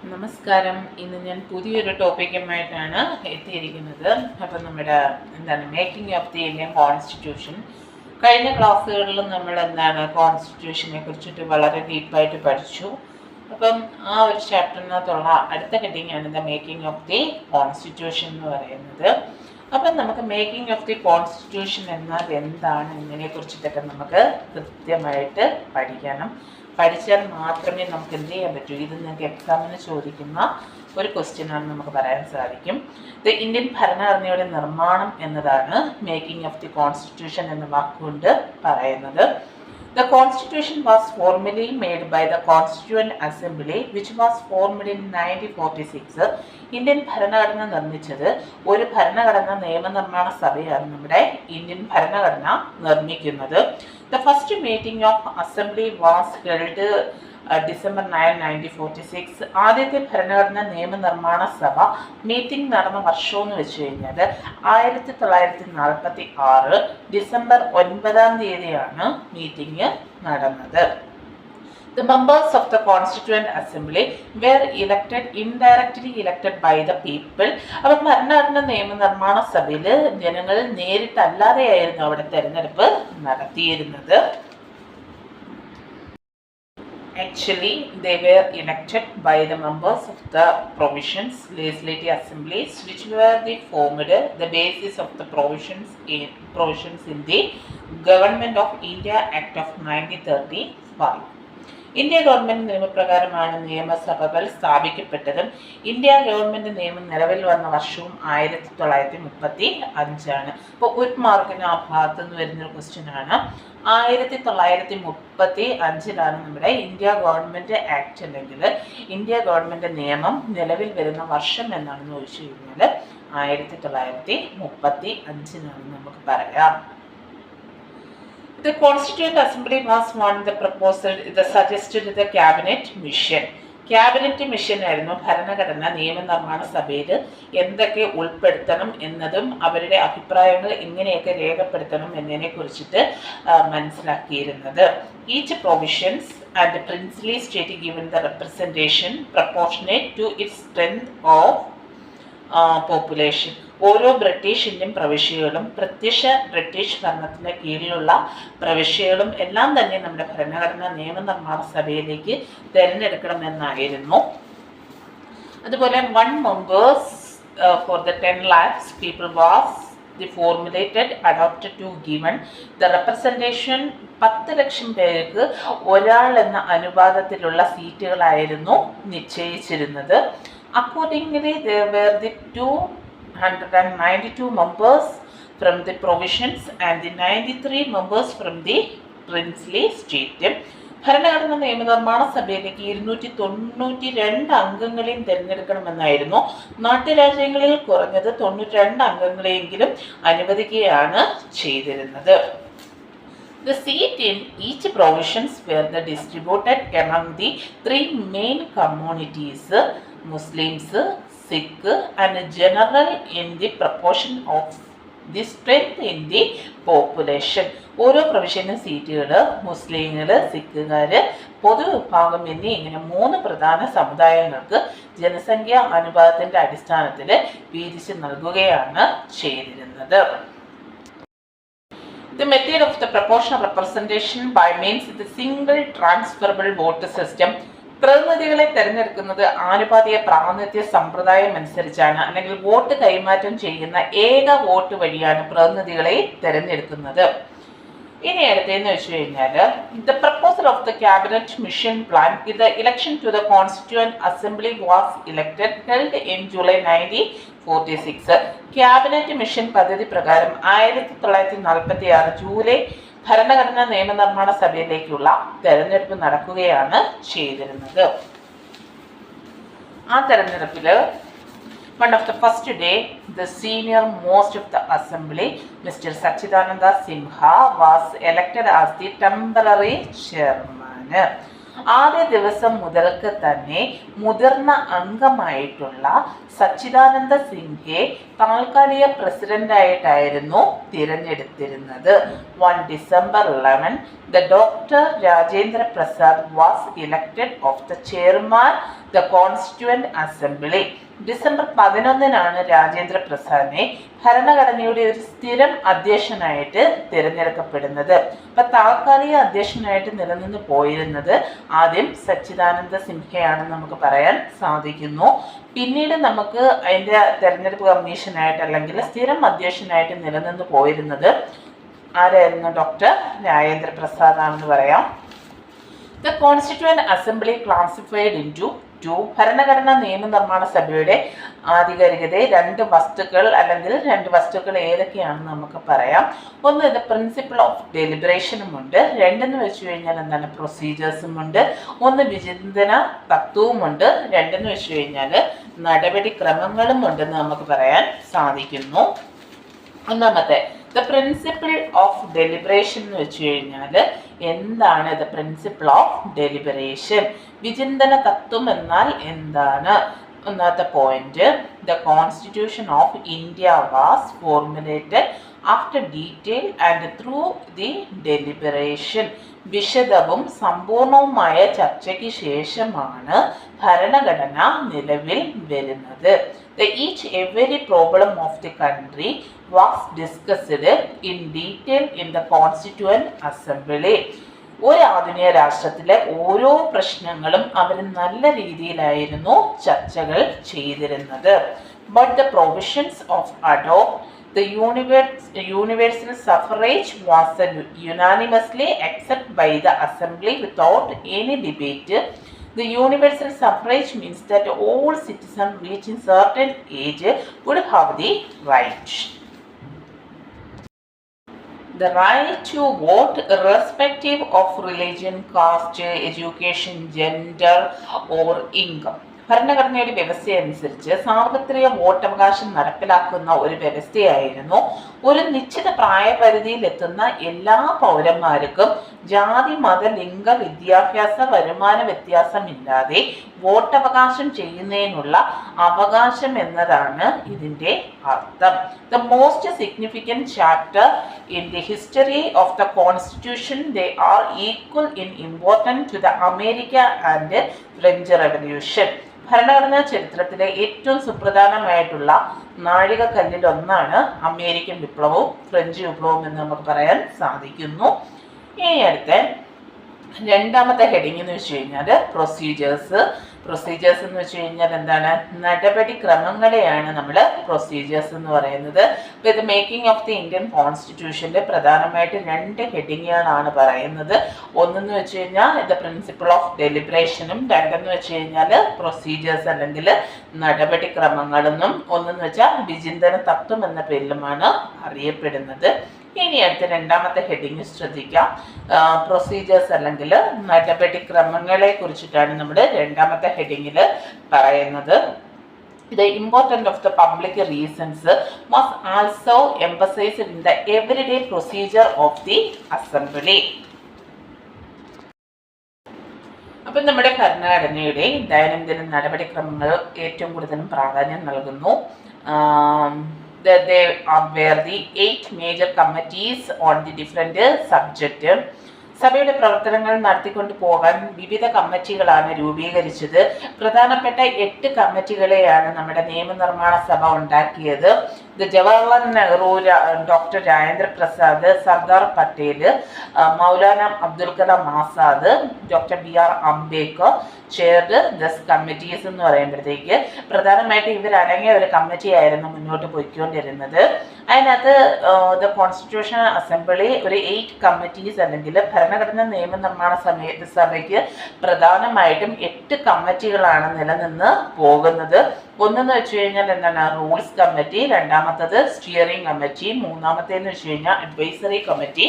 നമസ്കാരം. ഇന്ന് ഞാൻ പുതിയൊരു ടോപ്പിക്കുമായിട്ടാണ് എത്തിയിരിക്കുന്നത്. അപ്പം നമ്മുടെ making of the Indian constitution. കഴിഞ്ഞ ക്ലാസ്സുകളിലും നമ്മൾ കോൺസ്റ്റിറ്റ്യൂഷനെ കുറിച്ചിട്ട് വളരെ ഡീപ്പായിട്ട് പഠിച്ചു. അപ്പം ആ ഒരു ചാപ്റ്ററിനകത്തുള്ള അടുത്ത ഹെഡിങ്ങാണ് the making of the constitution എന്ന് പറയുന്നത്. അപ്പം നമുക്ക് മേക്കിംഗ് ഓഫ് ദി കോൺസ്റ്റിറ്റ്യൂഷൻ എന്നാൽ എന്താണ് എന്നതിനെക്കുറിച്ചിട്ടൊക്കെ നമുക്ക് കൃത്യമായിട്ട് പഠിക്കണം. പഠിച്ചാൽ മാത്രമേ നമുക്ക് എന്ത് ചെയ്യാൻ പറ്റൂ. ഇത് നിങ്ങൾക്ക് എക്സാമിന് ചോദിക്കുന്ന ഒരു ക്വസ്റ്റ്യനാണ് നമുക്ക് പറയാൻ സാധിക്കും. ദ ഇന്ത്യൻ ഭരണഘടനയുടെ നിർമ്മാണം എന്നതാണ് മേക്കിംഗ് ഓഫ് ദി കോൺസ്റ്റിറ്റ്യൂഷൻ എന്ന വാക്കുകൊണ്ട് പറയുന്നത്. The Constitution was formally made by the Constituent Assembly, which was formed in 1946. Indian ഭരണഘടന നിർമ്മിച്ചത് ഒരു ഭരണഘടനാ നിയമനിർമ്മാണ സഭയാണ് നമ്മുടെ ഇന്ത്യൻ ഭരണഘടന നിർമ്മിക്കുന്നത്. The first meeting of Assembly was held December 9, 1946. ആദ്യത്തെ ഭരണഘടനാ നിയമനിർമ്മാണ സഭ മീറ്റിംഗ് നടന്ന വർഷം എന്ന് വെച്ച് കഴിഞ്ഞാൽ 1946 ഡിസംബർ 9 മീറ്റിംഗ് നടന്നത്. The members of the Constituent Assembly were indirectly elected by the people. അപ്പം ഭരണഘടനാ നിയമനിർമ്മാണ സഭയിൽ ജനങ്ങൾ നേരിട്ടല്ലാതെയായിരുന്നു അവിടെ തെരഞ്ഞെടുപ്പ് നടത്തിയിരുന്നത്. Actually, they were elected by the members of the provisions, legislative assemblies, which were formed the basis of the provisions in the Government of India Act of 1935. India government നിയമപ്രകാരമാണ് നിയമസഭകൾ സ്ഥാപിക്കപ്പെട്ടതും ഇന്ത്യ ഗവൺമെൻറ് നിയമം നിലവിൽ വന്ന വർഷവും 1935. അപ്പോൾ ഒരു മാർക്കിന് ആ ഭാഗത്തു നിന്ന് വരുന്നൊരു ക്വസ്റ്റ്യനാണ്. 1935 നമ്മുടെ ഇന്ത്യ ഗവൺമെൻറ് ആക്ട് അല്ലെങ്കിൽ ഇന്ത്യ ഗവൺമെൻറ് നിയമം നിലവിൽ വരുന്ന വർഷം എന്നാണെന്ന് ചോദിച്ചു കഴിഞ്ഞാൽ 1935 നമുക്ക് പറയാം. The Constituent Assembly was one the proposal the suggested the cabinet mission. Cabinet mission ആയിരുന്നു ഭരണഘടന നിയമനിർമ്മാണ സഭയിൽ എന്തൊക്കെ ഉൾപ്പെടുത്തണം എന്നതും അവരുടെ അഭിപ്രായങ്ങൾ എങ്ങനെയൊക്കെ രേഖപ്പെടുത്തണം എന്നതിനെ കുറിച്ചിട്ട് മനസ്സിലാക്കിയിരുന്നത്. Each provisions and princely state given the representation proportionate to its strength of population. ഓരോ ബ്രിട്ടീഷ് ഇന്ത്യൻ പ്രവിശ്യകളും പ്രത്യക്ഷ ബ്രിട്ടീഷ് ഭരണത്തിന് കീഴിലുള്ള പ്രവിശ്യകളും എല്ലാം തന്നെ നമ്മുടെ ഭരണഘടനാ നിയമനിർമ്മാണ സഭയിലേക്ക് തിരഞ്ഞെടുക്കണമെന്നായിരുന്നു. അതുപോലെ 1 members for the 10 lakhs people was the formulated adopted to given the representation. 10 ലക്ഷം പേർക്ക് ഒരാൾ എന്ന അനുപാതത്തിലുള്ള സീറ്റുകളായിരുന്നു നിശ്ചയിച്ചിരുന്നത്. Accordingly, there were the 292 members from the provisions and the 93 members from the princely state. ഭരണഘടനാ നിയമനിർമ്മാണ സഭയിലേക്ക് 292 അംഗങ്ങളെയും തിരഞ്ഞെടുക്കണമെന്നായിരുന്നു. നാട്ടുരാജ്യങ്ങളിൽ കുറഞ്ഞത് 92 അംഗങ്ങളെയെങ്കിലും അനുവദിക്കുകയാണ് ചെയ്തിരുന്നത്. The seat in each provisions were distributed among the 3 main communities, Muslims, Sikh and general in the proportion of the strength in the population. ഓരോ പ്രവിശ്യനും സീറ്റുകൾ മുസ്ലിങ്ങൾ, സിഖുകാർ, പൊതുവിഭാഗം എന്നീ ഇങ്ങനെ 3 പ്രധാന സമുദായങ്ങൾക്ക് ജനസംഖ്യാ അനുപാതത്തിൻ്റെ അടിസ്ഥാനത്തിൽ വീതിച്ച് നൽകുകയാണ് ചെയ്തിരുന്നത്. The method of the proportional representation by means of the single transferable vote system. പ്രതിനിധികളെ തിരഞ്ഞെടുക്കുന്നത് ആനുപാതിക പ്രാതിനിധ്യ സമ്പ്രദായം അനുസരിച്ചാണ്, അല്ലെങ്കിൽ വോട്ട് കൈമാറ്റം ചെയ്യുന്ന ഏക വോട്ട് വഴിയാണ് പ്രതിനിധികളെ തിരഞ്ഞെടുക്കുന്നത്. ഇനി അടുത്തതെന്ന് വെച്ച് കഴിഞ്ഞാൽ the proposal of the cabinet mission plan the election to the constituent assembly was elected held in July 1946. Cabinet mission പദ്ധതി പ്രകാരം 1946 ജൂലൈ ഭരണഘടനാ നിയമനിർമ്മാണ സഭയിലേക്കുള്ള തെരഞ്ഞെടുപ്പ് നടക്കുകയാണ് ചെയ്തിരുന്നത്. ആ തെരഞ്ഞെടുപ്പിൽ one of the first day, the senior most of the assembly, Mr. Sachidananda Sinha, was elected as the temporary chairman. ആദ്യ ദിവസം മുതൽക്ക് തന്നെ മുതിർന്ന അംഗമായിട്ടുള്ള സച്ചിദാനന്ദ സിൻഹയെ താൽക്കാലിക പ്രസിഡന്റായിട്ടായിരുന്നു തിരഞ്ഞെടുത്തിരുന്നത്. 1 December 11, the Dr. Rajendra Prasad was elected of the chairman the Constituent Assembly. December 11 Rajendra പ്രസാദിനെ ഭരണഘടനയുടെ ഒരു സ്ഥിരം അധ്യക്ഷനായിട്ട് തിരഞ്ഞെടുക്കപ്പെടുന്നത്. അപ്പൊ താൽക്കാലിക അധ്യക്ഷനായിട്ട് നിലനിന്ന് പോയിരുന്നത് ആദ്യം സച്ചിദാനന്ദ സിൻഹയാണെന്ന് നമുക്ക് പറയാൻ സാധിക്കുന്നു. പിന്നീട് നമുക്ക് അതിൻ്റെ തെരഞ്ഞെടുപ്പ് കമ്മീഷനായിട്ട് അല്ലെങ്കിൽ സ്ഥിരം അധ്യക്ഷനായിട്ട് നിലനിന്ന് പോയിരുന്നത് ആരായിരുന്നു? ഡോക്ടർ രാജേന്ദ്ര പ്രസാദ് ആണെന്ന് പറയാം. The Constituent Assembly classified into 2. ഭരണഘടനാ നിയമനിർമ്മാണ സഭയുടെ ആധികാരികതയെ 2 വസ്തുക്കൾ അല്ലെങ്കിൽ 2 വസ്തുക്കൾ ഏതൊക്കെയാണെന്ന് നമുക്ക് പറയാം. ഒന്ന്, ഇത് പ്രിൻസിപ്പിൾ ഓഫ് ഡെലിബറേഷനും ഉണ്ട്. 2 എന്ന് വെച്ച് കഴിഞ്ഞാൽ എന്താണ്? പ്രൊസീജിയേഴ്സും ഉണ്ട്. ഒന്ന് വിചിന്തന തത്വവുമുണ്ട്. 2 എന്ന് വെച്ച് കഴിഞ്ഞാൽ നടപടിക്രമങ്ങളും ഉണ്ടെന്ന് നമുക്ക് പറയാൻ സാധിക്കുന്നു. ഒന്നാമത്തെ ദ പ്രിൻസിപ്പിൾ ഓഫ് ഡെലിബറേഷൻ എന്ന് വെച്ച് കഴിഞ്ഞാൽ എന്താണ്? ദ പ്രിൻസിപ്പിൾ ഓഫ് ഡെലിബറേഷൻ, വിചിന്തന തത്വം എന്നാൽ എന്താണ്? ഒന്നാമത്തെ point, the constitution of India was formulated after detail and through the deliberation. വിശദവും സമ്പൂർണവുമായ ചർച്ചയ്ക്ക് ശേഷമാണ് ഭരണഘടന നിലവിൽ വരുന്നത്. Each every problem of the country was discussed in detail in the Constituent Assembly. ഒരു ആധുനിക രാഷ്ട്രത്തിലെ ഓരോ പ്രശ്നങ്ങളും അവർ നല്ല രീതിയിലായിരുന്നു ചർച്ചകൾ ചെയ്തിരുന്നത്. But the provisions of adopt the universal suffrage was unanimously accepted by the Assembly without any debate. The universal suffrage means that all citizens reaching certain age would have the right. The right to vote irrespective of religion, caste, education, gender or income. ഭരണഘടനയുടെ വ്യവസ്ഥയനുസരിച്ച് സാർവത്രിക വോട്ടവകാശം നടപ്പിലാക്കുന്ന ഒരു വ്യവസ്ഥയായിരുന്നു. ഒരു നിശ്ചിത പ്രായപരിധിയിൽ എത്തുന്ന എല്ലാ പൗരന്മാർക്കും ജാതി, മത, ലിംഗ, വിദ്യാഭ്യാസ, വരുമാന വ്യത്യാസമില്ലാതെ വോട്ടവകാശം ചെയ്യുന്നതിനുള്ള അവകാശം എന്നതാണ് ഇതിൻ്റെ അർത്ഥം. The most significant chapter in the history of the Constitution, they are equal in importance to the America and French Revolution. ഭരണഘടനാ ചരിത്രത്തിലെ ഏറ്റവും സുപ്രധാനമായിട്ടുള്ള നാഴികക്കല്ലിൽ ഒന്നാണ് അമേരിക്കൻ വിപ്ലവവും ഫ്രഞ്ച് വിപ്ലവവും എന്ന് നമുക്ക് പറയാൻ സാധിക്കുന്നു. ഇനി അടുത്ത രണ്ടാമത്തെ ഹെഡിങ് എന്ന് വെച്ച് കഴിഞ്ഞാൽ പ്രൊസീജിയേഴ്സ്. പ്രൊസീജിയേഴ്സ് എന്ന് വെച്ച് കഴിഞ്ഞാൽ എന്താണ്? നടപടിക്രമങ്ങളെയാണ് നമ്മൾ പ്രൊസീജിയേഴ്സ് എന്ന് പറയുന്നത്. അപ്പോൾ ഇത് മേക്കിംഗ് ഓഫ് ദി ഇന്ത്യൻ കോൺസ്റ്റിറ്റ്യൂഷൻ്റെ പ്രധാനമായിട്ട് 2 ഹെഡിങ്ങുകളാണ് പറയുന്നത്. ഒന്നെന്ന് വെച്ച് കഴിഞ്ഞാൽ ഇത് പ്രിൻസിപ്പിൾ ഓഫ് ഡെലിബറേഷനും, 2 വെച്ച് കഴിഞ്ഞാൽ പ്രൊസീജിയേഴ്സ് അല്ലെങ്കിൽ നടപടിക്രമങ്ങളെന്നും, ഒന്നെന്ന് വെച്ചാൽ വിചിന്തന തത്വം എന്ന പേരിലുമാണ് അറിയപ്പെടുന്നത്. ഇനി അടുത്ത രണ്ടാമത്തെ ഹെഡിങ് ശ്രദ്ധിക്കാം. പ്രൊസീജിയേഴ്സ് അല്ലെങ്കിൽ നടപടിക്രമങ്ങളെ കുറിച്ചിട്ടാണ് നമ്മൾ രണ്ടാമത്തെ ഹെഡിങ്ങിൽ പറയുന്നത്. The importance of the public reasons was also emphasized in the everyday procedure of the assembly. അപ്പം നമ്മുടെ ഭരണഘടനയുടെ ദൈനംദിന നടപടിക്രമങ്ങൾ ഏറ്റവും കൂടുതലും പ്രാധാന്യം നൽകുന്നു. There were the 8 major committees on the different subjects. സഭയുടെ പ്രവർത്തനങ്ങൾ നടത്തിക്കൊണ്ട് പോകാൻ വിവിധ കമ്മിറ്റികളാണ് രൂപീകരിച്ചത്. പ്രധാനപ്പെട്ട 8 കമ്മിറ്റികളെയാണ് നമ്മുടെ നിയമനിർമ്മാണ സഭ ഉണ്ടാക്കിയത്. ഇത് Jawaharlal Nehru, doctor Rajendra Prasad, Sardar Patel, Maulana Abdul Kalam Azad, doctor BR Ambedkar chaired this committees എന്ന് പറയുമ്പോഴത്തേക്ക് പ്രധാനമായിട്ട് ഇവരടങ്ങിയ ഒരു കമ്മിറ്റി ആയിരുന്നു മുന്നോട്ട് പോയിക്കൊണ്ടിരുന്നത്. അതിനകത്ത് ദ കോൺസ്റ്റിറ്റ്യൂഷൻ അസംബ്ലി ഒരു 8 കമ്മിറ്റീസ് അല്ലെങ്കിൽ ഭരണഘടനാ നിയമനിർമ്മാണ സഭയ്ക്ക് പ്രധാനമായിട്ടും 8 കമ്മിറ്റികളാണ് നിലനിന്ന് പോകുന്നത്. ഒന്നെന്ന് വെച്ച് കഴിഞ്ഞാൽ എന്താണ്? റൂൾസ് കമ്മിറ്റി, രണ്ടാമത്തത് സ്റ്റിയറിംഗ് കമ്മിറ്റി, മൂന്നാമത്തേന്ന് വെച്ച് കഴിഞ്ഞാൽ അഡ്വൈസറി കമ്മിറ്റി,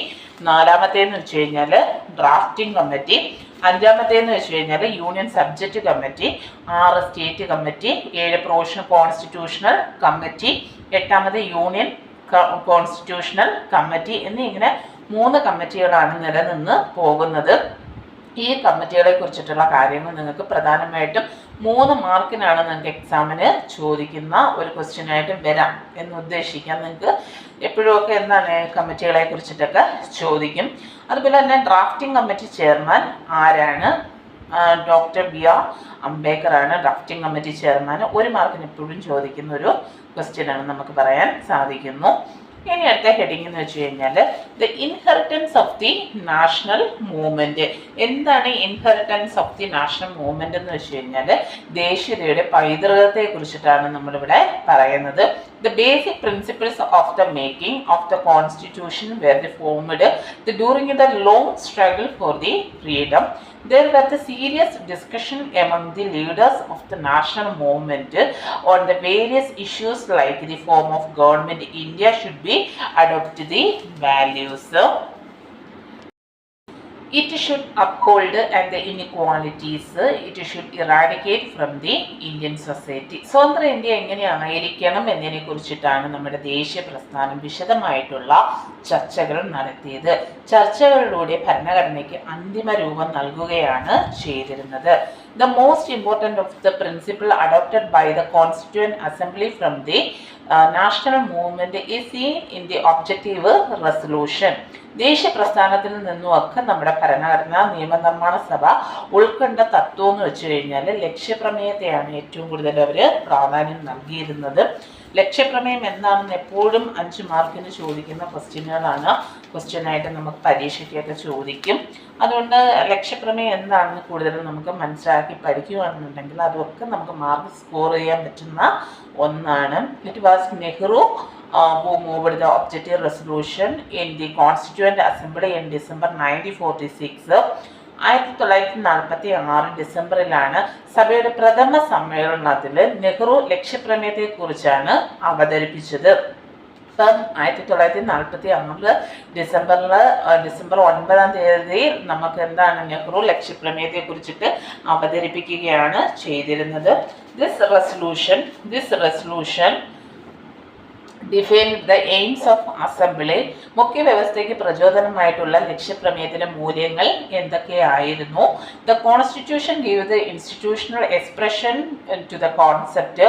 നാലാമത്തേന്ന് വെച്ച് കഴിഞ്ഞാൽ ഡ്രാഫ്റ്റിംഗ് കമ്മിറ്റി, അഞ്ചാമത്തേന്ന് വെച്ച് കഴിഞ്ഞാൽ union subject committee, 6 state committee, 7 provisional constitutional committee, 8ാമത് യൂണിയൻ കോൺസ്റ്റിറ്റ്യൂഷണൽ കമ്മിറ്റി എന്നിങ്ങനെ 3 കമ്മിറ്റികളാണ് നിലനിന്ന് പോകുന്നത്. ഈ കമ്മിറ്റികളെ കുറിച്ചിട്ടുള്ള കാര്യങ്ങൾ നിങ്ങൾക്ക് പ്രധാനമായിട്ടും 3 മാർക്കിനാണ് നിങ്ങൾക്ക് എക്സാമിന് ചോദിക്കുന്ന ഒരു ക്വസ്റ്റ്യനായിട്ട് വരാം എന്ന് ഉദ്ദേശിക്കാം. നിങ്ങൾക്ക് എപ്പോഴുമൊക്കെ എന്താണ് കമ്മിറ്റികളെ കുറിച്ചിട്ടൊക്കെ ചോദിക്കും. അതുപോലെ തന്നെ ഡ്രാഫ്റ്റിംഗ് കമ്മിറ്റി ചെയർമാൻ ആരാണ്? ഡോക്ടർ BR അംബേദ്കർ ആണ് ഡ്രാഫ്റ്റിംഗ് കമ്മിറ്റി ചെയർമാൻ. 1 മാർക്കിന് എപ്പോഴും ചോദിക്കുന്ന ഒരു ക്വസ്റ്റ്യനാണ് നമുക്ക് പറയാൻ സാധിക്കുന്നു. ഇനി അടുത്ത ഹെഡിങ് എന്ന് വെച്ച് കഴിഞ്ഞാൽ the inheritance of the national movement. എന്താണ് inheritance of the national movement എന്ന് വെച്ച് കഴിഞ്ഞാൽ ദേശീയതയുടെ പൈതൃകത്തെ കുറിച്ചിട്ടാണ് നമ്മളിവിടെ പറയുന്നത്. The basic principles of the making of the constitution were formed during the long struggle for the freedom. There were the serious discussion among the leaders of the national movement on the various issues like the form of government India should be adopt the values. It should uphold and the inequalities. It should eradicate from the Indian society. സ്വതന്ത്ര India എങ്ങനെയായിരിക്കണം എന്നതിനെ കുറിച്ചിട്ടാണ് നമ്മുടെ ദേശീയ പ്രസ്ഥാനം വിശദമായിട്ടുള്ള ചർച്ചകൾ നടത്തിയത്. ചർച്ചകളിലൂടെ ഭരണഘടനയ്ക്ക് അന്തിമ രൂപം നൽകുകയാണ് ചെയ്തിരുന്നത്. The most important of the principle adopted by the Constituent Assembly from the national movement is seen in the objective resolution. ദേശീയ പ്രസ്ഥാനത്തിൽ നിന്നുമൊക്കെ നമ്മുടെ ഭരണഘടനാ നിയമനിർമ്മാണ സഭ ഉൾക്കൊണ്ട തത്വം എന്ന് വെച്ച് കഴിഞ്ഞാൽ ലക്ഷ്യപ്രമേയത്തെയാണ് ഏറ്റവും കൂടുതൽ അവർ പ്രാധാന്യം നൽകിയിരുന്നത്. ലക്ഷ്യപ്രമേയം എന്താണെന്ന് എപ്പോഴും 5 മാർക്കിന് ചോദിക്കുന്ന ക്വസ്റ്റ്യനായിട്ട് നമുക്ക് പരീക്ഷയ്ക്കൊക്കെ ചോദിക്കും. അതുകൊണ്ട് ലക്ഷ്യപ്രമേയം എന്താണെന്ന് കൂടുതലും നമുക്ക് മനസ്സിലാക്കി പഠിക്കുകയാണെന്നുണ്ടെങ്കിൽ അതൊക്കെ നമുക്ക് മാർക്ക് സ്കോർ ചെയ്യാൻ പറ്റുന്ന ഒന്നാണ്. It was Nehru who moved the objective resolution in the Constituent Assembly in December 1946. 1946 ഡിസംബറിലാണ് സഭയുടെ പ്രഥമ സമ്മേളനത്തിൽ നെഹ്റു ലക്ഷ്യപ്രമേയത്തെ കുറിച്ചാണ് അവതരിപ്പിച്ചത്. 1946 ഡിസംബർ 9 നമുക്ക് എന്താണ് നെഹ്റു ലക്ഷ്യപ്രമേയത്തെ കുറിച്ചിട്ട് അവതരിപ്പിക്കുകയാണ് ചെയ്തിരുന്നത്. This resolution define the aims of assembly. മുഖ്യ വ്യവസ്ഥയ്ക്ക് പ്രചോദനമായിട്ടുള്ള ലക്ഷ്യപ്രമേയത്തിലെ മൂല്യങ്ങൾ എന്തൊക്കെയായിരുന്നു? The constitution give the institutional expression to the concept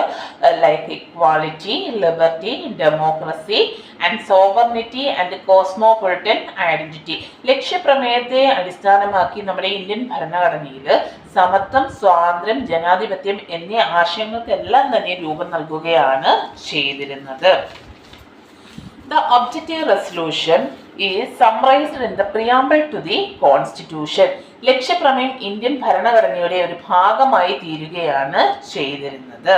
like equality, liberty, democracy and sovereignty and cosmopolitan identity. ലക്ഷ്യപ്രമേയത്തെ അടിസ്ഥാനമാക്കി നമ്മുടെ ഇന്ത്യൻ ഭരണഘടനയിൽ സമത്വം, സ്വാതന്ത്ര്യം, ജനാധിപത്യം എന്നീ ആശയങ്ങൾക്കെല്ലാം തന്നെ രൂപം നൽകുകയാണ് ചെയ്തിരുന്നത്. The objective resolution is summarized in the preamble to the Constitution. ലക്ഷ്യപ്രമേയം ഇന്ത്യൻ ഭരണഘടനയുടെ ഒരു ഭാഗമായി തീരുകയാണ് ചെയ്തിരുന്നത്.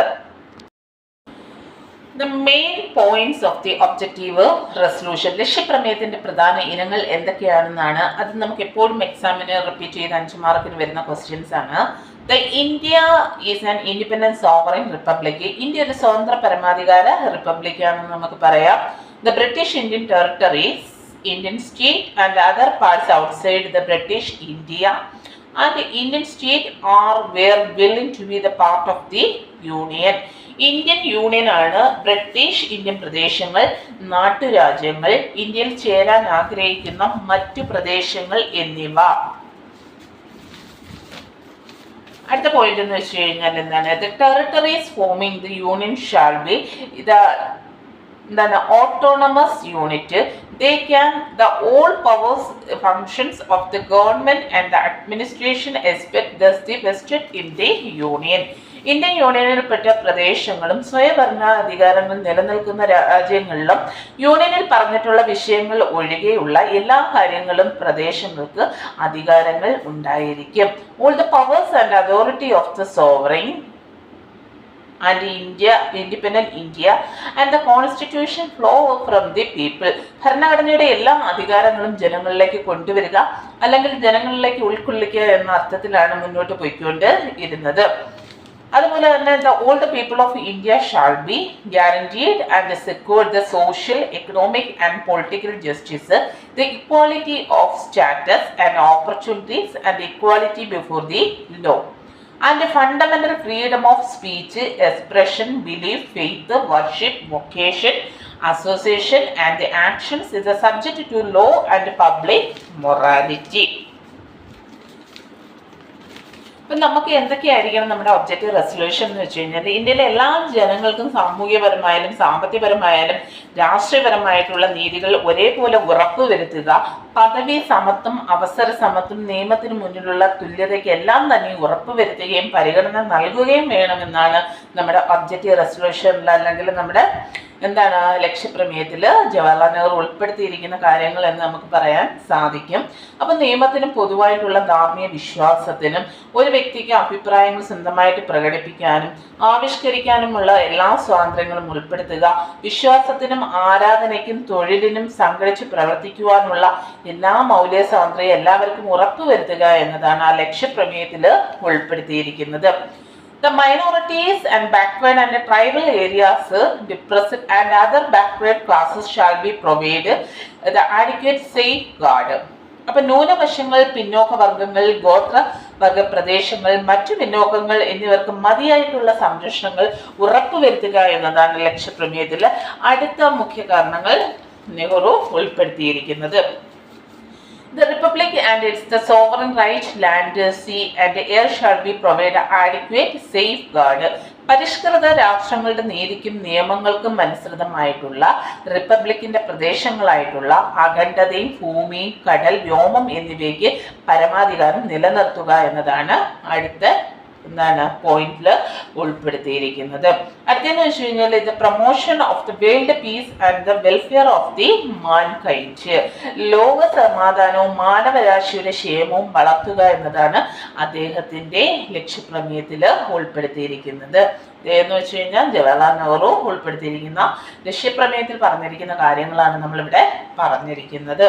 The main points of the objective resolution. ലക്ഷ്യപ്രമേയത്തിന്റെ പ്രധാന ഇനങ്ങൾ എന്തൊക്കെയാണെന്നാണ് അത് നമുക്ക് എപ്പോഴും എക്സാമിന് റിപ്പീറ്റ് ചെയ്ത് 5 മാർക്കിന് വരുന്ന ക്വസ്റ്റ്യൻസ് ആണ്. The India is an independent sovereign republic. India ഒരു സ്വതന്ത്ര പരമാധികാര റിപ്പബ്ലിക് ആണെന്ന് നമുക്ക് പറയാം. The British Indian territories, Indian state and other parts outside the British India and the Indian state were willing to be the part of the Union. Indian union ആണ് British Indian പ്രദേശങ്ങൾ, നാട്ടുരാജ്യങ്ങൾ, ഇന്ത്യയിൽ ചേരാൻ ആഗ്രഹിക്കുന്ന മറ്റു പ്രദേശങ്ങൾ എന്നിവ. അടുത്ത പോയിന്റ് എന്ന് വെച്ച് കഴിഞ്ഞാൽ എന്താണ്? The territories forming the union shall be the autonomous unit. They can the all powers functions of the government and the administration aspect thus vested in the union. Indian യൂണിയനിൽപ്പെട്ട പ്രദേശങ്ങളും സ്വയംഭരണാധികാരങ്ങൾ നിലനിൽക്കുന്ന രാജ്യങ്ങളിലും യൂണിയനിൽ പറഞ്ഞിട്ടുള്ള വിഷയങ്ങൾ ഒഴികെയുള്ള എല്ലാ കാര്യങ്ങളും പ്രദേശങ്ങൾക്ക് അധികാരങ്ങൾ ഉണ്ടായിരിക്കും. All the powers and authority of the sovereign and independent India and the constitution flow from the people. ഭരണഘടനയുടെ എല്ലാ അധികാരങ്ങളും ജനങ്ങളിലേക്ക് കൊണ്ടുവരിക അല്ലെങ്കിൽ ജനങ്ങളിലേക്ക് ഉൾക്കൊള്ളിക്കുക എന്ന അർത്ഥത്തിലാണ് മുന്നോട്ട് പോയിക്കൊണ്ട് ഇരുന്നത്. അതുപോലെ തന്നെ all the people of India shall be guaranteed and secured the social, economic and political justice, the equality of status and opportunities and equality before the law. And the fundamental freedom of speech, expression, belief, faith, worship, vocation, association and the actions is subject to law and public morality. അപ്പം നമുക്ക് എന്തൊക്കെയായിരിക്കണം നമ്മുടെ objective resolution എന്ന് വെച്ച് കഴിഞ്ഞാൽ ഇന്ത്യയിലെ എല്ലാ ജനങ്ങൾക്കും സാമൂഹ്യപരമായാലും സാമ്പത്തികപരമായാലും രാഷ്ട്രീയപരമായിട്ടുള്ള നീതികൾ ഒരേപോലെ ഉറപ്പുവരുത്തുക, പദവി സമത്വം, അവസര സമത്വം, നിയമത്തിന് മുന്നിലുള്ള തുല്യതയ്ക്ക് എല്ലാം തന്നെ ഉറപ്പുവരുത്തുകയും പരിഗണന നൽകുകയും വേണമെന്നാണ് നമ്മുടെ ഒബ്ജക്റ്റീവ് റെസൊല്യൂഷനിൽ അല്ലെങ്കിൽ നമ്മുടെ ലക്ഷ്യപ്രമേയത്തിൽ ജവഹർലാൽ നെഹ്റു ഉൾപ്പെടുത്തിയിരിക്കുന്ന കാര്യങ്ങൾ എന്ന് നമുക്ക് പറയാൻ സാധിക്കും. അപ്പം നിയമത്തിനും പൊതുവായിട്ടുള്ള ധാർമ്മിക വിശ്വാസത്തിനും ഒരു വ്യക്തിക്ക് അഭിപ്രായങ്ങൾ സ്വന്തമായിട്ട് പ്രകടിപ്പിക്കാനും ആവിഷ്കരിക്കാനുമുള്ള എല്ലാ സ്വാതന്ത്ര്യങ്ങളും ഉൾപ്പെടുത്തുക, വിശ്വാസത്തിനും ആരാധനയ്ക്കും തൊഴിലിനും സംഘടിച്ച് പ്രവർത്തിക്കുവാനുള്ള എല്ലാ മൗലിക സ്വാതന്ത്ര്യം എല്ലാവർക്കും ഉറപ്പുവരുത്തുക എന്നതാണ് ആ ലക്ഷ്യപ്രമേയത്തിൽ ഉൾപ്പെടുത്തിയിരിക്കുന്നത്. The minorities and backward and tribal areas, depressed and other backward classes shall be provided the adequate safeguard. അപ്പൊ ന്യൂനപക്ഷങ്ങൾ, പിന്നോക്ക വർഗങ്ങൾ, ഗോത്രവർഗ പ്രദേശങ്ങൾ, മറ്റു പിന്നോക്കങ്ങൾ എന്നിവർക്ക് മതിയായിട്ടുള്ള സംരക്ഷണങ്ങൾ ഉറപ്പുവരുത്തുക എന്നതാണ് ലക്ഷ്യപ്രമേയത്തിൽ അടുത്ത മുഖ്യ കാരണങ്ങൾ നെഹ്റു ഉൾപ്പെടുത്തിയിരിക്കുന്നത്. The republic and its the sovereign right, land, sea and air shall be provided adequate safeguard. പരിഷ്കൃത രാഷ്ട്രങ്ങളുടെ നീതിക്കും നിയമങ്ങൾക്കും അനുസൃതമായിട്ടുള്ള റിപ്പബ്ലിക്കിന്റെ പ്രദേശങ്ങളായിട്ടുള്ള അഖണ്ഡതയും ഭൂമിയും കടൽ, വ്യോമം എന്നിവയ്ക്ക് പരമാധികാരം നിലനിർത്തുക എന്നതാണ് അടുത്ത പോയിന്റിൽ ഉൾപ്പെടുത്തിയിരിക്കുന്നത്. അടുത്തെന്ന് വെച്ച് കഴിഞ്ഞാൽ ഇത് promotion of the world piece and the welfare of the mankind, ലോക സമാധാനവും മാനവരാശിയുടെ ക്ഷേമവും വളർത്തുക എന്നതാണ് അദ്ദേഹത്തിന്റെ ലക്ഷ്യപ്രമേയത്തിൽ ഉൾപ്പെടുത്തിയിരിക്കുന്നത്. എന്ന് വെച്ച് കഴിഞ്ഞാൽ ജവഹർലാൽ നെഹ്റു ഉൾപ്പെടുത്തിയിരിക്കുന്ന ലക്ഷ്യപ്രമേയത്തിൽ പറഞ്ഞിരിക്കുന്ന കാര്യങ്ങളാണ് നമ്മളിവിടെ പറഞ്ഞിരിക്കുന്നത്.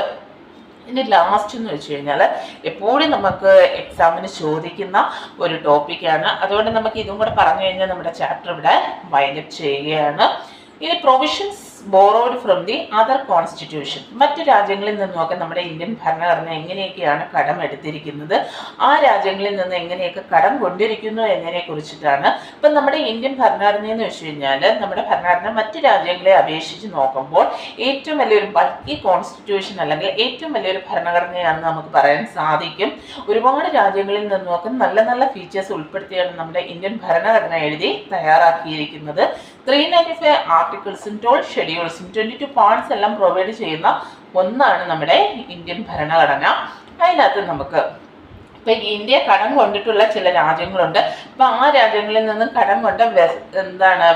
ഇനി ലാസ്റ്റ് എന്ന് വെച്ച് കഴിഞ്ഞാൽ എപ്പോഴും നമുക്ക് എക്സാമിന് ചോദിക്കുന്ന ഒരു ടോപ്പിക്കാണ്. അതുകൊണ്ട് നമുക്ക് ഇതും കൂടെ പറഞ്ഞു കഴിഞ്ഞാൽ നമ്മുടെ ചാപ്റ്റർ ഇവിടെ വൈൻഡപ്പ് ചെയ്യുകയാണ്. ഇനി provisions borrowed from the other constitution, മറ്റു രാജ്യങ്ങളിൽ നിന്നുമൊക്കെ നമ്മുടെ ഇന്ത്യൻ ഭരണഘടന എങ്ങനെയൊക്കെയാണ് കടം എടുത്തിരിക്കുന്നത്, ആ രാജ്യങ്ങളിൽ നിന്ന് എങ്ങനെയൊക്കെ കടം കൊണ്ടിരിക്കുന്നു എന്നതിനെ കുറിച്ചിട്ടാണ്. ഇപ്പം നമ്മുടെ ഇന്ത്യൻ ഭരണഘടന എന്ന് വെച്ച് കഴിഞ്ഞാൽ നമ്മുടെ ഭരണഘടന മറ്റു രാജ്യങ്ങളെ അപേക്ഷിച്ച് നോക്കുമ്പോൾ ഏറ്റവും വലിയൊരു ബൾക്കി കോൺസ്റ്റിറ്റ്യൂഷൻ അല്ലെങ്കിൽ ഏറ്റവും വലിയൊരു ഭരണഘടനയാണെന്ന് നമുക്ക് പറയാൻ സാധിക്കും. ഒരുപാട് രാജ്യങ്ങളിൽ നിന്നുമൊക്കെ നല്ല നല്ല ഫീച്ചേഴ്സ് ഉൾപ്പെടുത്തിയാണ് നമ്മുടെ ഇന്ത്യൻ ഭരണഘടന എഴുതി തയ്യാറാക്കിയിരിക്കുന്നത്. 395 ആർട്ടിക്കിൾസും 12 ഷെഡ്യൂൾസും 22 പാർട്സ് എല്ലാം പ്രൊവൈഡ് ചെയ്യുന്ന ഒന്നാണ് നമ്മുടെ ഇന്ത്യൻ ഭരണഘടന. അതിനകത്ത് നമുക്ക് ഇപ്പം ഇന്ത്യ കടം കൊണ്ടിട്ടുള്ള ചില രാജ്യങ്ങളുണ്ട്. അപ്പം ആ രാജ്യങ്ങളിൽ നിന്നും കടം കൊണ്ട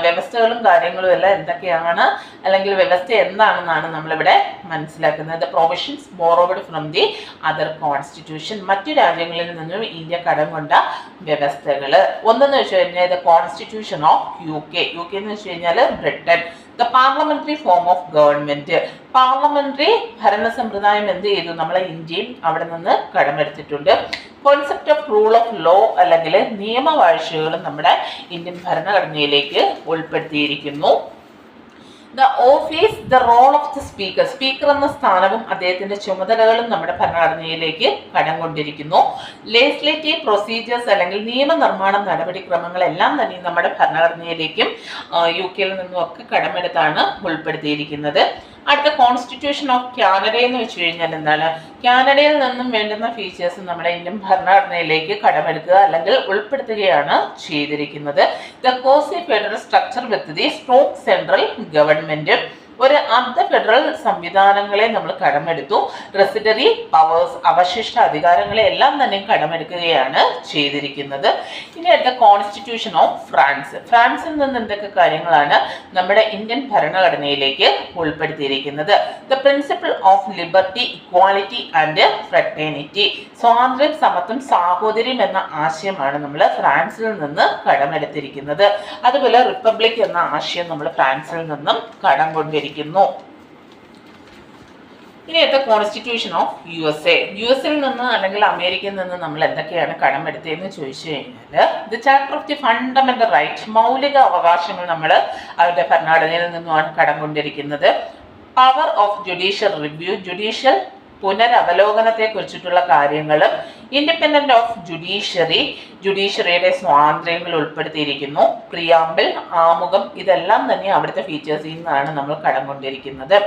വ്യവസ്ഥകളും കാര്യങ്ങളും എല്ലാം എന്തൊക്കെയാണ് അല്ലെങ്കിൽ വ്യവസ്ഥ എന്താണെന്നാണ് നമ്മളിവിടെ മനസ്സിലാക്കുന്നത്. Provisions borrowed from the other constitution, മറ്റു രാജ്യങ്ങളിൽ നിന്നും ഇന്ത്യ കടം കൊണ്ട വ്യവസ്ഥകൾ. ഒന്നെന്ന് വെച്ച് കഴിഞ്ഞാൽ ഇത് കോൺസ്റ്റിറ്റ്യൂഷൻ ഓഫ് UK എന്ന് വെച്ച് കഴിഞ്ഞാൽ Britain. The parliamentary form of government, parliamentary ഭരണ സമ്പ്രദായം എന്ത് ചെയ്തു നമ്മളെ ഇന്ത്യയും അവിടെ നിന്ന് കടമെടുത്തിട്ടുണ്ട്. Concept of rule of law അല്ലെങ്കിൽ നിയമവാഴ്ചകളും നമ്മുടെ ഇന്ത്യൻ ഭരണഘടനയിലേക്ക് ഉൾപ്പെടുത്തിയിരിക്കുന്നു. The office, the role of the speaker, speaker എന്ന സ്ഥാനവും അദ്ദേഹത്തിന്റെ ചുമതലകളും നമ്മുടെ ഭരണഘടനയിലേക്ക് കടം കൊണ്ടിരിക്കുന്നു. ലെജിസ്ലേറ്റീവ് പ്രൊസീജിയേഴ്സ് അല്ലെങ്കിൽ നിയമനിർമ്മാണ നടപടിക്രമങ്ങളെല്ലാം തന്നെ നമ്മുടെ ഭരണഘടനയിലേക്കും UK നിന്നും ഒക്കെ കടമെടുത്താണ് ഉൾപ്പെടുത്തിയിരിക്കുന്നത്. അടുത്ത കോൺസ്റ്റിറ്റ്യൂഷൻ ഓഫ് കാനഡ എന്ന് വെച്ച് കഴിഞ്ഞാൽ എന്താണ്, കാനഡയിൽ നിന്നും വേണ്ടുന്ന ഫീച്ചേഴ്സ് നമ്മുടെ ഇന്ത്യൻ ഭരണഘടനയിലേക്ക് കടമെടുക്കുക അല്ലെങ്കിൽ ഉൾപ്പെടുത്തുകയാണ് ചെയ്തിരിക്കുന്നത്. The quasi federal structure with the strong central government, ഒരു അർദ്ധ ഫെഡറൽ സംവിധാനങ്ങളെ നമ്മൾ കടമെടുത്തു. റെസിഡറി പവേഴ്സ്, അവശിഷ്ട അധികാരങ്ങളെ എല്ലാം തന്നെ കടമെടുക്കുകയാണ് ചെയ്തിരിക്കുന്നത്. ഇനി അടുത്ത കോൺസ്റ്റിറ്റ്യൂഷൻ ഓഫ് ഫ്രാൻസ്, ഫ്രാൻസിൽ നിന്ന് എന്തൊക്കെ കാര്യങ്ങളാണ് നമ്മുടെ ഇന്ത്യൻ ഭരണഘടനയിലേക്ക് ഉൾപ്പെടുത്തിയിരിക്കുന്നത്. The principle of liberty, equality and fraternity, സ്വാതന്ത്ര്യം, സമത്വം, സാഹോദര്യം എന്ന ആശയമാണ് നമ്മൾ ഫ്രാൻസിൽ നിന്ന് കടമെടുത്തിരിക്കുന്നത്. അതുപോലെ റിപ്പബ്ലിക് എന്ന ആശയം നമ്മൾ ഫ്രാൻസിൽ നിന്നും കടം കൊണ്ടിരിക്കുന്നു. ഇനി അടുത്ത കോൺസ്റ്റിറ്റ്യൂഷൻ ഓഫ് USA, US നിന്ന് അല്ലെങ്കിൽ അമേരിക്കയിൽ നിന്ന് നമ്മൾ എന്തൊക്കെയാണ് കടമെടുത്തതെന്ന് ചോദിച്ചു കഴിഞ്ഞാൽ the chapter of the fundamental right, മൗലിക അവകാശങ്ങൾ നമ്മൾ അവരുടെ ഭരണഘടനയിൽ നിന്നുമാണ് കടം കൊണ്ടിരിക്കുന്നത്. Power of judicial review, judicial പുനരവലോകനത്തെ കുറിച്ചിട്ടുള്ള കാര്യങ്ങൾ. ഇൻഡിപെൻഡന്റ് ഓഫ് ജുഡീഷ്യറി, ജുഡീഷ്യറിയുടെ സ്വാതന്ത്ര്യങ്ങൾ ഉൾപ്പെടുത്തിയിരിക്കുന്നു. പ്രിയാമ്പിൾ, ആമുഖം, ഇതെല്ലാം തന്നെ അവിടുത്തെ ഫീച്ചേഴ്സിൽ നിന്നാണ് നമ്മൾ കടം കൊണ്ടിരിക്കുന്നത്.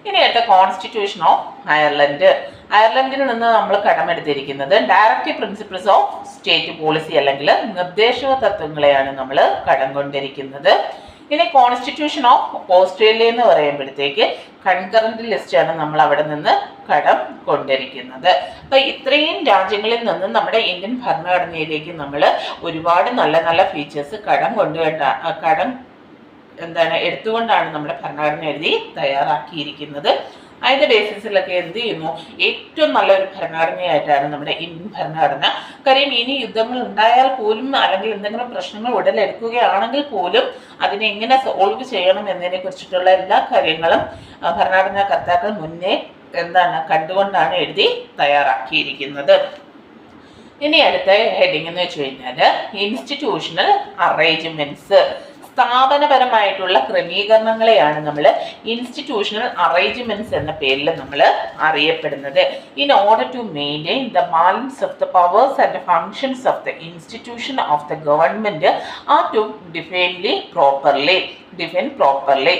ഇനി അടുത്ത കോൺസ്റ്റിറ്റ്യൂഷൻ ഓഫ് അയർലൻഡ്. അയർലൻഡിൽ നിന്ന് നമ്മൾ കടമെടുത്തിരിക്കുന്നത് directive principles of state policy അല്ലെങ്കിൽ നിർദ്ദേശക തത്വങ്ങളെയാണ് നമ്മൾ കടം കൊണ്ടിരിക്കുന്നത്. ഇനി കോൺസ്റ്റിറ്റ്യൂഷൻ ഓഫ് ഓസ്ട്രേലിയ എന്ന് പറയുമ്പോഴത്തേക്ക് കൺകറന്റ് ലിസ്റ്റാണ് നമ്മൾ അവിടെ നിന്ന് കടം കൊണ്ടിരിക്കുന്നത്. അപ്പൊ ഇത്രയും രാജ്യങ്ങളിൽ നിന്നും നമ്മുടെ ഇന്ത്യൻ ഭരണഘടനയിലേക്ക് നമ്മൾ ഒരുപാട് നല്ല നല്ല ഫീച്ചേഴ്സ് കടം എടുത്തുകൊണ്ടാണ് നമ്മുടെ ഭരണഘടന എഴുതി തയ്യാറാക്കിയിരിക്കുന്നത്. അതിന്റെ ബേസിസിലൊക്കെ എന്ത് ചെയ്യുന്നു, ഏറ്റവും നല്ലൊരു ഭരണഘടനയായിട്ടാണ് നമ്മുടെ ഇന്ത്യൻ ഭരണഘടന. കാര്യം ഇനി യുദ്ധങ്ങൾ ഉണ്ടായാൽ പോലും അല്ലെങ്കിൽ എന്തെങ്കിലും പ്രശ്നങ്ങൾ ഉടലെടുക്കുകയാണെങ്കിൽ പോലും അതിനെ എങ്ങനെ സോൾവ് ചെയ്യണം എന്നതിനെ കുറിച്ചിട്ടുള്ള എല്ലാ കാര്യങ്ങളും ഭരണഘടനാ കർത്താക്കൾ മുന്നേ കണ്ടുകൊണ്ടാണ് എഴുതി തയ്യാറാക്കിയിരിക്കുന്നത്. ഇനി അടുത്ത ഹെഡിങ് എന്ന് വെച്ച് കഴിഞ്ഞാൽ ഇൻസ്റ്റിറ്റ്യൂഷണൽ അറേഞ്ച്മെന്റ്സ്. സ്ഥാപനപരമായിട്ടുള്ള ക്രമീകരണങ്ങളെയാണ് നമ്മൾ ഇൻസ്റ്റിറ്റ്യൂഷണൽ അറേഞ്ച്മെന്റ്സ് എന്ന പേരിൽ നമ്മൾ അറിയപ്പെടുന്നത്. In order to maintain the balance of the powers and functions of the institution of the government are to define properly.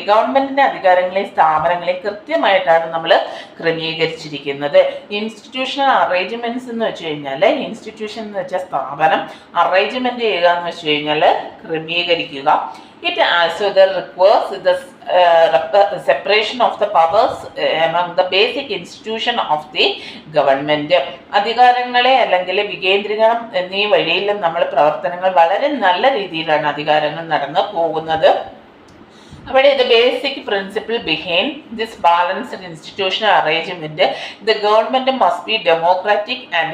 ഗവൺമെന്റിന്റെ അധികാരങ്ങളെയും സ്ഥാപനങ്ങളെയും കൃത്യമായിട്ടാണ് നമ്മൾ ക്രമീകരിച്ചിരിക്കുന്നത്. ഇൻസ്റ്റിറ്റ്യൂഷണൽ അറേഞ്ച്മെന്റ്സ് എന്ന് വെച്ച് കഴിഞ്ഞാൽ ഇൻസ്റ്റിറ്റ്യൂഷൻ എന്ന് വെച്ചാൽ സ്ഥാപനം, അറേഞ്ച്മെന്റ് ചെയ്യുക എന്ന് വെച്ച് കഴിഞ്ഞാൽ ക്രമീകരിക്കുക. It also requires the separation of the powers among the basic institution of the government. അധികാരങ്ങളെ അല്ലെങ്കിൽ വികേന്ദ്രീകരണം എന്നീ വഴിയിൽ നമ്മൾ പ്രവർത്തനങ്ങൾ വളരെ നല്ല രീതിയിലാണ് അധികാരങ്ങൾ നടന്നു പോകുന്നത്. അവിടെ the basic principle behind this balanced institutional arrangement, the government must be democratic and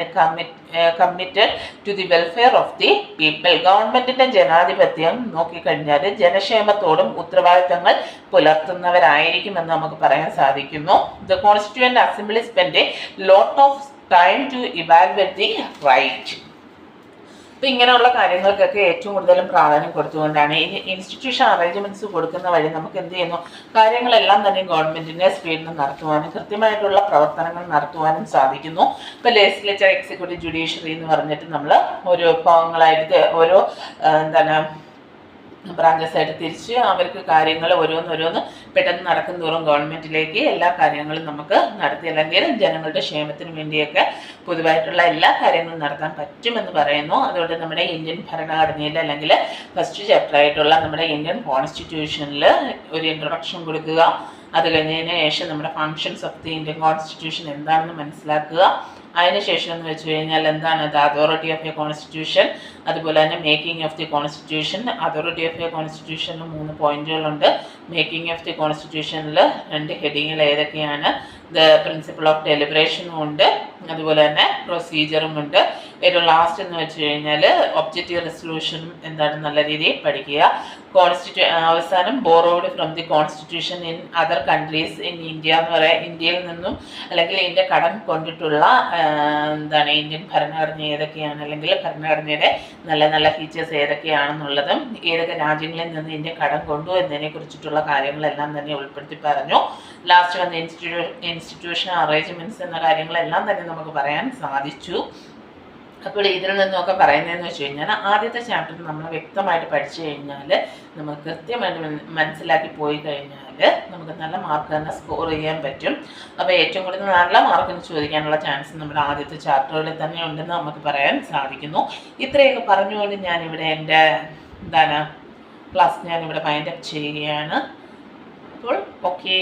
committed to the welfare of the people. ഗവൺമെന്റിന്റെ ജനാധിപത്യം നോക്കിക്കഴിഞ്ഞാൽ ജനക്ഷേമത്തോടും ഉത്തരവാദിത്തങ്ങൾ പുലർത്തുന്നവരായിരിക്കുമെന്ന് നമുക്ക് പറയാൻ സാധിക്കുന്നു. The Constituent Assembly spent a lot of time to evaluate the right. അപ്പോൾ ഇങ്ങനെയുള്ള കാര്യങ്ങൾക്കൊക്കെ ഏറ്റവും കൂടുതലും പ്രാധാന്യം കൊടുത്തുകൊണ്ടാണ് ഈ ഇൻസ്റ്റിറ്റ്യൂഷൻ അറേഞ്ച്മെന്റ്സ് കൊടുക്കുന്ന വഴി നമുക്ക് എന്ത് ചെയ്യുന്നു, കാര്യങ്ങളെല്ലാം തന്നെ ഗവൺമെന്റിന്റെ സ്പീഡിൽ നടത്തുവാനും കൃത്യമായിട്ടുള്ള പ്രവർത്തനങ്ങൾ നടത്തുവാനും സാധിക്കുന്നു. ഇപ്പോൾ ലെജിസ്ലേച്ചർ, എക്സിക്യൂട്ടീവ്, ജുഡീഷ്യറി എന്ന് പറഞ്ഞിട്ട് നമ്മൾ ഓരോ വിഭാഗങ്ങളായിട്ട് ഓരോ ബ്രാഞ്ചസ് ആയിട്ട് തിരിച്ച് അവർക്ക് കാര്യങ്ങൾ ഓരോന്നോരോന്ന് പെട്ടെന്ന് നടക്കും തോറും ഗവൺമെന്റിലേക്ക് എല്ലാ കാര്യങ്ങളും നമുക്ക് നടത്തി അല്ലെങ്കിൽ ജനങ്ങളുടെ ക്ഷേമത്തിന് വേണ്ടിയൊക്കെ പൊതുവായിട്ടുള്ള എല്ലാ കാര്യങ്ങളും നടത്താൻ പറ്റുമെന്ന് പറയുന്നു. അതുകൊണ്ട് നമ്മുടെ ഇന്ത്യൻ ഭരണഘടനയിൽ അല്ലെങ്കിൽ ഫസ്റ്റ് ചാപ്റ്റർ ആയിട്ടുള്ള നമ്മുടെ ഇന്ത്യൻ കോൺസ്റ്റിറ്റ്യൂഷനിൽ ഒരു ഇൻട്രൊഡക്ഷൻ കൊടുക്കുക. അത് കഴിഞ്ഞതിന് ശേഷം നമ്മുടെ functions of the Indian constitution എന്താണെന്ന് മനസ്സിലാക്കുക. അതിനുശേഷം എന്ന് വെച്ച് കഴിഞ്ഞാൽ എന്താണ് the authority of a constitution, അതുപോലെ തന്നെ making of the constitution. Authority of a കോൺസ്റ്റിറ്റ്യൂഷനിൽ 3 പോയിന്റുകളുണ്ട്. മേക്കിംഗ് ഓഫ് ദി കോൺസ്റ്റിറ്റ്യൂഷനിൽ 2 ഹെഡിങ്ങുകൾ ഏതൊക്കെയാണ്, ദ പ്രിൻസിപ്പിൾ ഓഫ് ഡെലിബറേഷനും ഉണ്ട്, അതുപോലെ തന്നെ പ്രൊസീജിയറും ഉണ്ട്. ഏറ്റവും ലാസ്റ്റ് എന്ന് വെച്ച് കഴിഞ്ഞാൽ ഒബ്ജക്റ്റീവ് റെസൊല്യൂഷനും എന്താണ് നല്ല രീതിയിൽ പഠിക്കുക. അവസാനം borrowed from the constitution in other countries in India എന്ന് പറയാം. ഇന്ത്യയിൽ നിന്നും അല്ലെങ്കിൽ ഇന്ത്യ കടം കൊണ്ടിട്ടുള്ള ഇന്ത്യൻ ഭരണഘടന ഏതൊക്കെയാണ്, അല്ലെങ്കിൽ ഭരണഘടനയുടെ നല്ല നല്ല ഫീച്ചേഴ്സ് ഏതൊക്കെയാണെന്നുള്ളതും ഏതൊക്കെ രാജ്യങ്ങളിൽ നിന്ന് ഇന്ത്യ കടം കൊണ്ടു എന്നതിനെ കുറിച്ചിട്ടുള്ള കാര്യങ്ങളെല്ലാം തന്നെ ഉൾപ്പെടുത്തി പറഞ്ഞു. ലാസ്റ്റ് വന്ന ഇൻസ്റ്റിറ്റ്യൂഷൻ അറേഞ്ച്മെന്റ്സ് എന്ന കാര്യങ്ങളെല്ലാം തന്നെ നമുക്ക് പറയാൻ സാധിച്ചു. അപ്പോൾ ഇതിൽ നിന്നൊക്കെ പറയുന്നതെന്ന് വെച്ച് കഴിഞ്ഞാൽ ആദ്യത്തെ ചാപ്റ്റർ നമ്മൾ വ്യക്തമായിട്ട് പഠിച്ചു കഴിഞ്ഞാൽ നമുക്ക് കൃത്യമായിട്ട് മനസ്സിലാക്കി പോയി കഴിഞ്ഞാൽ നമുക്ക് നല്ല മാർക്ക് തന്നെ സ്കോർ ചെയ്യാൻ പറ്റും. അപ്പോൾ ഏറ്റവും കൂടുതൽ നല്ല മാർക്കിന് ചോദിക്കാനുള്ള ചാൻസ് നമ്മുടെ ആദ്യത്തെ ചാപ്റ്ററുകളിൽ തന്നെ ഉണ്ടെന്ന് നമുക്ക് പറയാൻ സാധിക്കുന്നു. ഇത്രയൊക്കെ പറഞ്ഞുകൊണ്ട് ഞാനിവിടെ എൻ്റെ ക്ലാസ് ഞാനിവിടെ വൈൻഡ് അപ്പ് ചെയ്യുകയാണ്. അപ്പോൾ ഓക്കെ.